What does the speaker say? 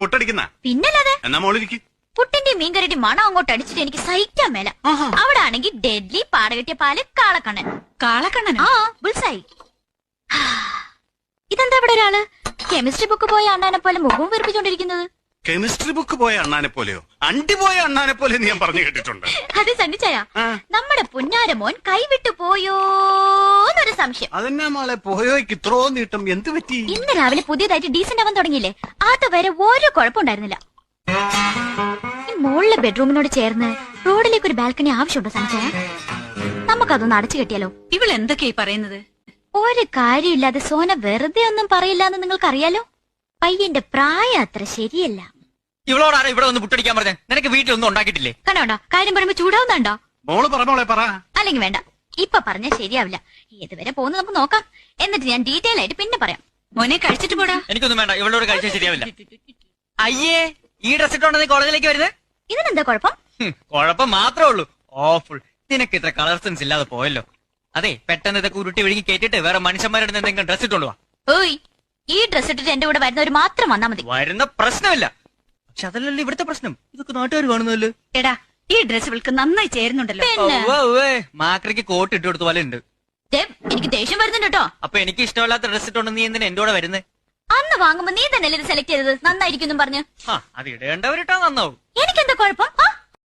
പുട്ടടിക്കുന്ന പിന്നല്ലാതെ എന്നാ മോളിരിക്കും. പുട്ടിന്റെ മീൻകറിയുടെ മണം അങ്ങോട്ട് അടിച്ചിട്ട് എനിക്ക് സഹിക്കാൻ മേല. അവിടെ ആണെങ്കിൽ ഡെഡ്ലി പാടകെട്ടിയ പാല് കാളക്കണ്ണൻ. കാളക്കണ്ണൻ? ആ, ബുൾസായി. ഇതെന്താ ഇവിടെ ഒരാള് കെമിസ്ട്രി ബുക്ക് പോയ അണ്ണാനെ പോലെ മുഖവും വെറുപ്പിച്ചോണ്ടിരിക്കുന്നത്? കെമിസ്ട്രി ബുക്ക് പോയ അണ്ണാനെ പോലെയോ? അണ്ടി പോയ അണ്ണാനെ പോലെ ഞാൻ പറഞ്ഞു കേട്ടിട്ടുണ്ട്. അത് സണ്ണിച്ചായ നമ്മുടെ പുന്നാരമോൻ കൈവിട്ടു പോയോന്നൊരു സംശയം. അതെന്നാ മോളെ പോയോയ്ക്ക് ഇത്രോ നീട്ടം? എന്ത് പറ്റി? ഇന്ന് രാവിലെ പുതിയതായിട്ട് ഡീസന്റ് ആവാൻ തുടങ്ങിയില്ലേ, അതുവരെ ഒരു കുഴപ്പമുണ്ടായിരുന്നില്ല. ഈ മുകളിലെ ബെഡ്റൂമിനോട് ചേർന്ന് റോഡിലേക്ക് ഒരു ബാൽക്കണി ആവശ്യമുണ്ടോ സണ്ണിച്ചായ? നമുക്കതൊന്ന് അടച്ചു കെട്ടിയാലോ? ഇവൾ എന്തൊക്കെയായി പറയുന്നത്? ഒരു കാര്യമില്ലാതെ സോന വെറുതെ ഒന്നും പറയില്ലാന്ന് നിങ്ങൾക്കറിയാലോ. പയ്യന്റെ പ്രായം അത്ര ശരിയല്ല. ഇവളോടാണ് ഇവിടെ ഒന്ന് പുട്ടടിക്കാൻ പറഞ്ഞ? നിനക്ക് വീട്ടിലൊന്നും ഉണ്ടാക്കിയിട്ടില്ലേ? കണ്ടോണ്ടോ കാര്യം പറയുമ്പോ ചൂടാവുന്നുണ്ടോ? മോള് പറ മോളെ പറ. അല്ലെങ്കിൽ വേണ്ട, ഇപ്പൊ പറഞ്ഞാൽ ശരിയാവില്ല. ഏതുവരെ പോകുന്നത് നമുക്ക് നോക്കാം, എന്നിട്ട് ഞാൻ ഡീറ്റെയിൽ ആയിട്ട് പിന്നെ പറയാം. മോനെ കഴിച്ചിട്ട് പോടാ. എനിക്കൊന്നും വേണ്ട, ഇവളോട് കഴിച്ചാൽ ശരിയാവില്ല. അയ്യേ, ഈ ഡ്രസ് ഇട്ടോണ്ട് നീ കോളേജിലേക്ക് വരുന്നത്? ഇതിനെന്താ കുഴപ്പം? കുഴപ്പം മാത്രമേ ഉള്ളൂ. ഓഫുൾ. നിനക്ക് ഇത്ര കളർ സെൻസ് ഇല്ലാതെ പോയല്ലോ. അതെ, പെട്ടെന്ന് ഇതൊക്കെ ഉരുട്ടി വിഴുങ്ങി കേട്ടിട്ട് വേറെ മനുഷ്യന്മാരുടെ എന്തെങ്കിലും ഡ്രസ് ഇട്ടോണ്ട് വാ. ഓയ്, ഈ ഡ്രസ് ഇട്ടിട്ട് എന്റെ കൂടെ വരുന്നവർ മാത്രം വന്നാ മതി. വരുന്ന പ്രശ്നമില്ല. പക്ഷെ അതല്ലല്ലോ ഇവിടുത്തെ പ്രശ്നം. ഇതൊക്കെ നാട്ടുകാർ കാണുന്നല്ലോ. എടാ, ഈ ഡ്രസ് ഇവൾക്ക് നന്നായി ചേരുന്നുണ്ടല്ലോ. മാക്രിക്ക് കോട്ട് ഇട്ട് കൊടുത്ത പോലെ ഉണ്ട്. എനിക്ക് ദേഷ്യം വരുന്നുണ്ട് കേട്ടോ. അപ്പൊ എനിക്ക് ഇഷ്ടമല്ലാത്ത ഡ്രസ് ഇട്ടോണ്ട് നീ എന്തിനാ എന്റെ കൂടെ വരുന്നത്? അന്ന് വാങ്ങുമ്പോ നീ തന്നെയല്ലേ ഇത് സെലക്ട് ചെയ്തത്, നന്നായിരിക്കും പറഞ്ഞു. അത് ഇടേണ്ടവരിട്ടാ നന്നാവും. എനിക്കെന്താ കുഴപ്പം?